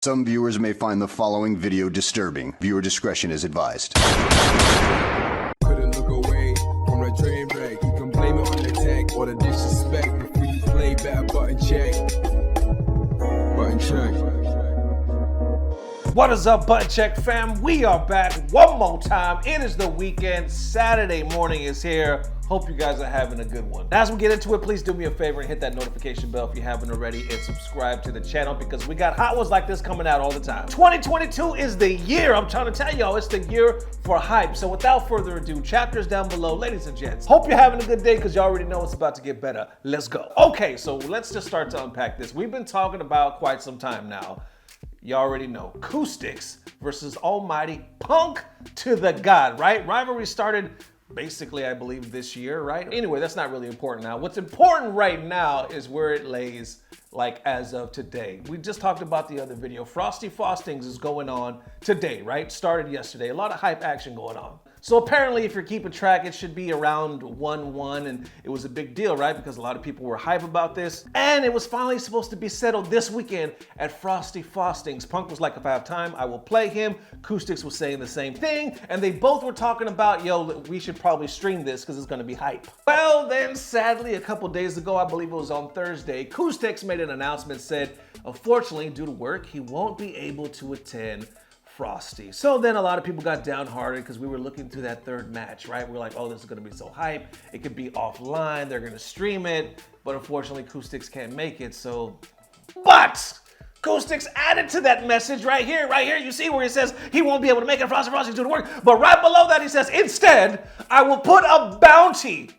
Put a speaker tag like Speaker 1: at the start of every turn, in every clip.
Speaker 1: Some viewers may find the following video disturbing. Viewer discretion is advised.
Speaker 2: Couldn't look away from the train wreck. You can blame it on the tech or the disrespect. Before you play, better button check. Button check.
Speaker 3: What is up, Button Check fam? We are back one more time. It is the weekend. Saturday morning is here. Hope you guys are having a good one. As we get into it, please do me a favor and hit that notification bell if you haven't already, and subscribe to the channel because we got hot ones like this coming out all the time. 2022 is the year. I'm trying to tell y'all, it's the year for hype. So without further ado, chapters down below, ladies and gents. Hope you're having a good day because you already know it's about to get better. Let's go. Okay, so let's just start to unpack this. We've been talking about quite some time now. You already know, Koustics versus almighty Punk to the God, right? Rivalry started basically, I believe, this year, right? Anyway, that's not really important now. What's important right now is where it lays, like, as of today. We just talked about the other video. Frosty Faustings is going on today, right? Started yesterday. A lot of hype action going on. So apparently, if you're keeping track, it should be around 1-1, and it was a big deal, right? Because a lot of people were hype about this. And it was finally supposed to be settled this weekend at Frosty Faustings. Punk was like, if I have time, I will play him. Koustics was saying the same thing, and they both were talking about, yo, we should probably stream this because it's gonna be hype. Well, then sadly, a couple days ago, I believe it was on Thursday, Koustics made an announcement, said, unfortunately, due to work, he won't be able to attend Frosty. So then a lot of people got downhearted because we were looking through that third match, right? We're like, oh, this is gonna be so hype. It could be offline, they're gonna stream it, but unfortunately Koustics can't make it, so. But Koustics added to that message right here, you see where he says he won't be able to make it Frosty due to work, but right below that he says, instead, I will put a bounty.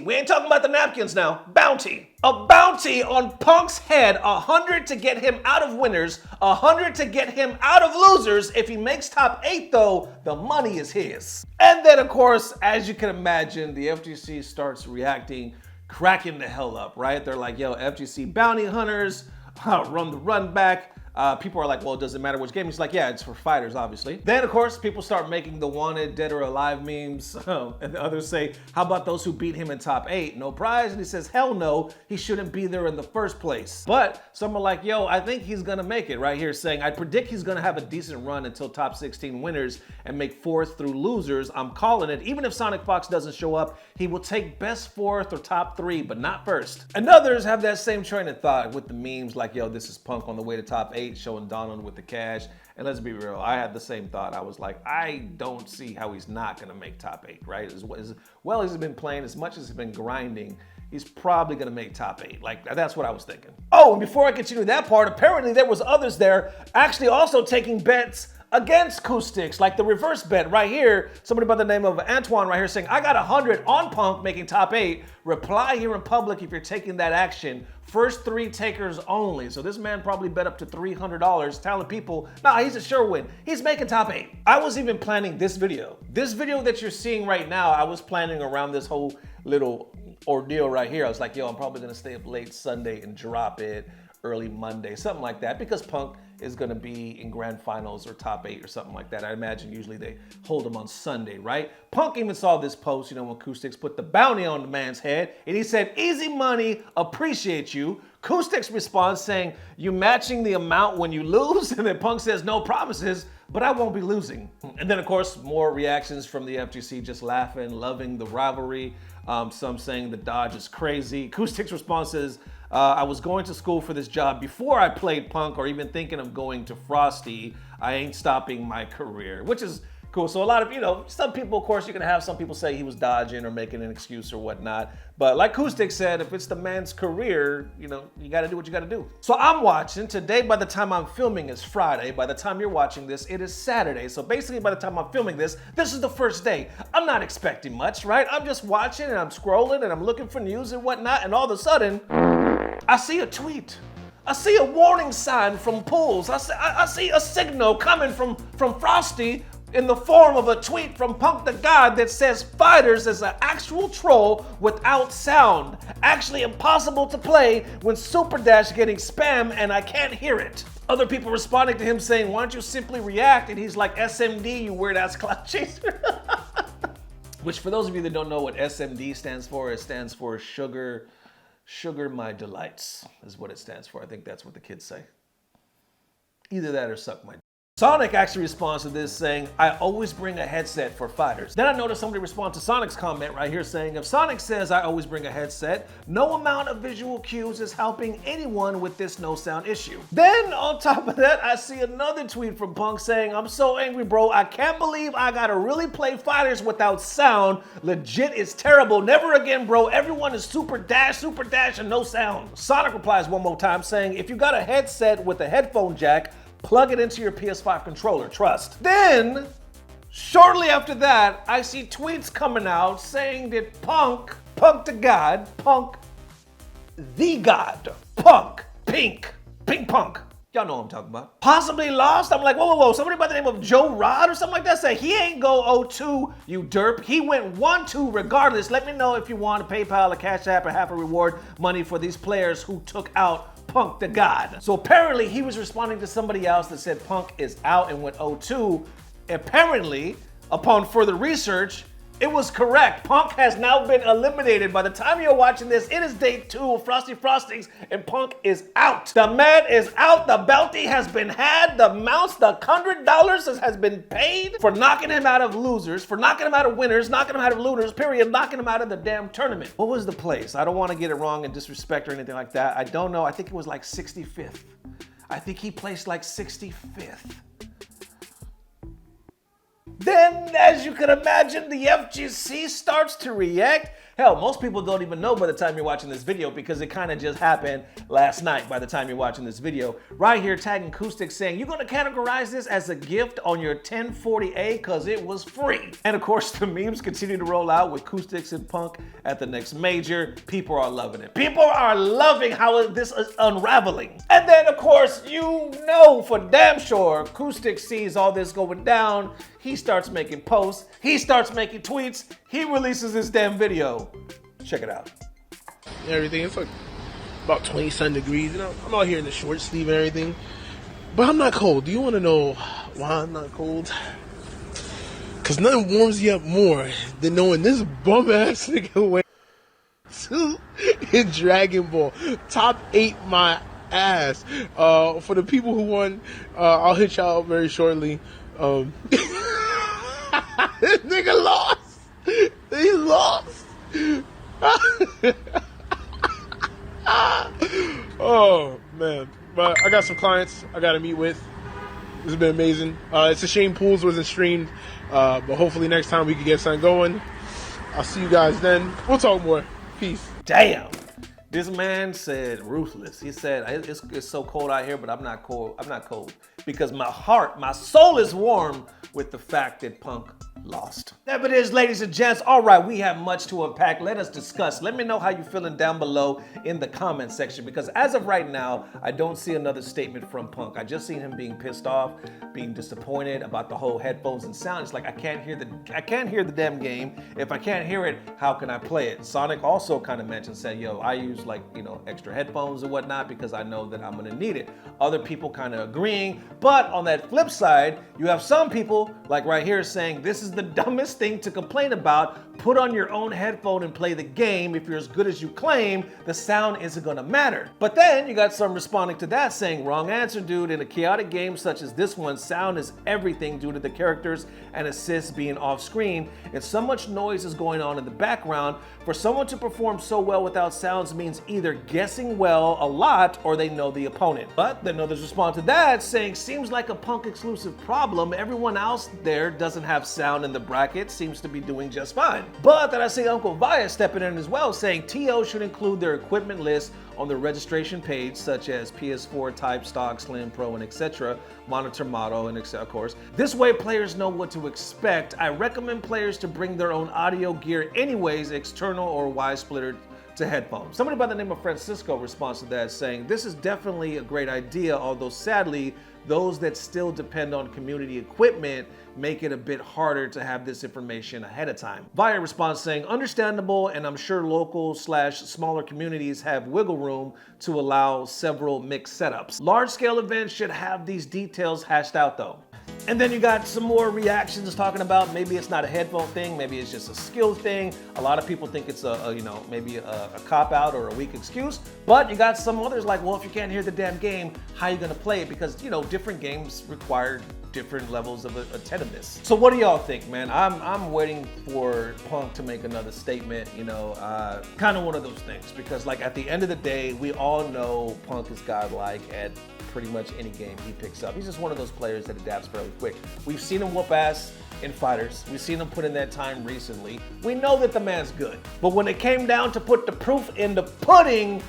Speaker 3: We ain't talking about the napkins now. Bounty. A bounty on Punk's head, 100 to get him out of winners, 100 to get him out of losers. If he makes top 8 though, the money is his. And then of course, as you can imagine, the FGC starts reacting, cracking the hell up, right? They're like, yo, FGC bounty hunters, run the run back. People are like, well, does it matter which game? He's like, yeah, it's for fighters, obviously. Then, of course, people start making the wanted dead or alive memes. And the others say, how about those who beat him in top 8? No prize. And he says, hell no, he shouldn't be there in the first place. But some are like, yo, I think he's gonna make it, right here, saying, I predict he's gonna have a decent run until top 16 winners and make 4th through losers. I'm calling it. Even if Sonic Fox doesn't show up, he will take best 4th or top 3, but not first. And others have that same train of thought with the memes like, yo, this is Punk on the way to top 8. Showing Donald with the cash. And let's be real, I had the same thought. I was like, I don't see how he's not gonna make top 8, right? As well as he's been playing, as much as he's been grinding, he's probably gonna make top 8. Like, that's what I was thinking. Oh, and before I continue that part, apparently there was others there actually also taking bets against Koustics, like the reverse bet right here. Somebody by the name of Antoine right here saying, I got 100 on Punk making top 8. Reply here in public if you're taking that action. First 3 takers only. So this man probably bet up to $300 telling people, nah, he's a sure win. He's making top 8. I was even planning this video. This video that you're seeing right now, I was planning around this whole little ordeal right here. I was like, yo, I'm probably gonna stay up late Sunday and drop it early Monday, something like that, because Punk is going to be in grand finals or top 8 or something like that. I imagine usually they hold him on Sunday, right? Punk even saw this post, when Koustics put the bounty on the man's head, and he said, easy money, appreciate you. Koustics responds saying, you matching the amount when you lose? And then Punk says, no promises, but I won't be losing. And then of course, more reactions from the FGC just laughing, loving the rivalry. Some saying the dodge is crazy. Koustics response says, I was going to school for this job before I played Punk or even thinking of going to Frosty. I ain't stopping my career, which is cool. So a lot of, some people, of course, you can have some people say he was dodging or making an excuse or whatnot. But like Koustics said, if it's the man's career, you got to do what you got to do. So I'm watching. Today, by the time I'm filming, is Friday. By the time you're watching this, it is Saturday. So basically, by the time I'm filming this is the first day. I'm not expecting much, right? I'm just watching and I'm scrolling and I'm looking for news and whatnot. And all of a sudden, I see a tweet. I see a warning sign from Pools. I see a signal coming from Frosty in the form of a tweet from Punk the God that says fighters is an actual troll without sound. Actually impossible to play when Super Dash getting spam and I can't hear it. Other people responding to him saying, why don't you simply react? And he's like, SMD, you weird ass cloud chaser. Which for those of you that don't know what SMD stands for, it stands for sugar Sugar My Delights is what it stands for. I think that's what the kids say. Either that or suck my. Sonic actually responds to this saying, I always bring a headset for fighters. Then I noticed somebody respond to Sonic's comment right here saying, if Sonic says I always bring a headset, no amount of visual cues is helping anyone with this no sound issue. Then on top of that, I see another tweet from Punk saying, I'm so angry, bro. I can't believe I gotta really play fighters without sound. Legit, it's terrible. Never again, bro. Everyone is super dash, and no sound. Sonic replies one more time saying, if you got a headset with a headphone jack, plug it into your PS5 controller, trust. Then, shortly after that, I see tweets coming out saying that Punk the God, Punk the God, Punk, Pink Punk. Y'all know what I'm talking about. Possibly lost? I'm like, whoa. Somebody by the name of Joe Rod or something like that said he ain't go 0-2, you derp. He went 1-2 regardless. Let me know if you want a PayPal, a Cash App, or half a reward money for these players who took out Punk the God. So apparently he was responding to somebody else that said Punk is out and went 0-2. Apparently, upon further research, it was correct. Punk has now been eliminated. By the time you're watching this, it is day 2 of Frosty Faustings and Punk is out. The man is out. The bounty has been had. The amounts, the $100 has been paid for knocking him out of losers, for knocking him out of winners, knocking him out of losers, period, knocking him out of the damn tournament. What was the place? I don't want to get it wrong and disrespect or anything like that. I don't know. I think it was like 65th. I think he placed like 65th. Then, as you can imagine, the FGC starts to react. Hell, most people don't even know by the time you're watching this video because it kind of just happened last night by the time you're watching this video. Right here, tagging Koustics saying, you're going to categorize this as a gift on your 1040A because it was free. And of course, the memes continue to roll out with Koustics and Punk at the next major. People are loving it. People are loving how this is unraveling. And then, of course, you know for damn sure, Koustics sees all this going down. He starts making posts. He starts making tweets. He releases this damn video. Check it out.
Speaker 4: Everything, it's like about 27 degrees, and I'm out here in the short sleeve and everything, but I'm not cold. Do you want to know why I'm not cold? Because nothing warms you up more than knowing this bum ass nigga went to in Dragon Ball. Top 8 my ass. For the people who won, I'll hit y'all up very shortly. This nigga lost. He lost. Oh man, but I got some clients I gotta meet with. This has been amazing. It's a shame pools wasn't streamed, but hopefully next time we can get something going. I'll see you guys then. We'll talk more. Peace.
Speaker 3: Damn. This man said ruthless. He said, it's so cold out here, but I'm not cold. I'm not cold because my heart, my soul is warm with the fact that Punk lost. There it is, ladies and gents. All right, we have much to unpack. Let us discuss. Let me know how you're feeling down below in the comment section because as of right now, I don't see another statement from Punk. I just seen him being pissed off, being disappointed about the whole headphones and sound. It's like I can't hear the damn game. If I can't hear it, how can I play it? Sonic also kind of mentioned, said, yo, I use like, extra headphones and whatnot because I know that I'm gonna need it. Other people kind of agreeing, but on that flip side, you have some people like right here saying this is the dumbest thing to complain about. Put on your own headphone and play the game. If you're as good as you claim, the sound isn't gonna matter. But then you got some responding to that saying, wrong answer, dude. In a chaotic game such as this one, sound is everything due to the characters and assists being off screen, and so much noise is going on in the background. For someone to perform so well without sounds means either guessing well a lot or they know the opponent. But then others respond to that saying, seems like a Punk exclusive problem. Everyone else there doesn't have sound in the bracket, seems to be doing just fine. But then I see Uncle Via stepping in as well saying TO should include their equipment list on the registration page, such as PS4 type, stock, slim, pro, and etc. Monitor model, and etc. of course. This way players know what to expect. I recommend players to bring their own audio gear anyways, external or Y-splitter to headphones. Somebody by the name of Francisco responds to that saying, this is definitely a great idea, although sadly, those that still depend on community equipment make it a bit harder to have this information ahead of time. Via responds saying, understandable, and I'm sure local/smaller communities have wiggle room to allow several mixed setups. Large scale events should have these details hashed out though. And then you got some more reactions talking about maybe it's not a headphone thing, maybe it's just a skill thing. A lot of people think it's maybe a cop-out or a weak excuse. But you got some others like, well, if you can't hear the damn game, how are you gonna play it? Because, different games require different levels of attentiveness. So what do y'all think, man? I'm waiting for Punk to make another statement, kind of one of those things. Because like at the end of the day, we all know Punk is godlike at pretty much any game he picks up. He's just one of those players that adapts fairly quick. We've seen him whoop ass in fighters. We've seen him put in that time recently. We know that the man's good. But when it came down to put the proof in the pudding,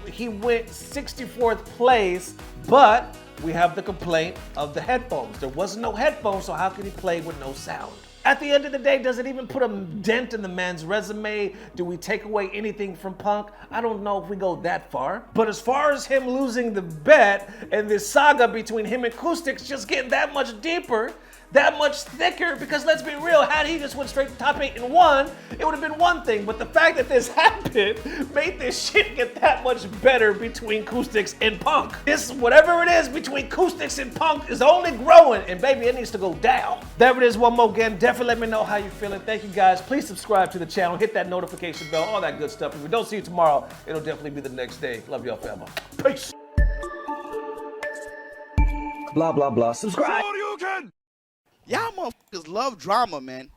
Speaker 3: he went 64th place, but we have the complaint of the headphones. There wasn't no headphones, so how could he play with no sound? At the end of the day, does it even put a dent in the man's resume? Do we take away anything from Punk? I don't know if we go that far. But as far as him losing the bet and this saga between him and Koustics just getting that much deeper, that much thicker, because let's be real, had he just went straight to top 8 and won, it would have been one thing. But the fact that this happened made this shit get that much better between Koustics and Punk. This, whatever it is between Koustics and Punk, is only growing, and baby, it needs to go down. There it is one more again. Definitely let me know how you're feeling. Thank you guys. Please subscribe to the channel, hit that notification bell, all that good stuff. If we don't see you tomorrow, it'll definitely be the next day. Love y'all forever. Peace.
Speaker 5: Blah, blah, blah. Subscribe.
Speaker 6: Y'all motherfuckers love drama, man.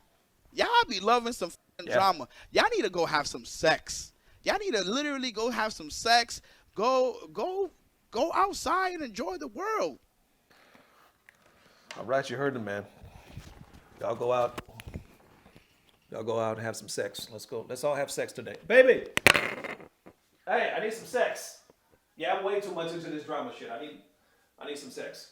Speaker 6: Y'all be loving some drama. Y'all need to go have some sex. Y'all need to literally go have some sex. Go outside and enjoy the world.
Speaker 3: All right, you heard him, man. Y'all go out. Y'all go out and have some sex. Let's go. Let's all have sex today. Baby! Hey, I need some sex. Yeah, I'm way too much into this drama shit. I need some sex.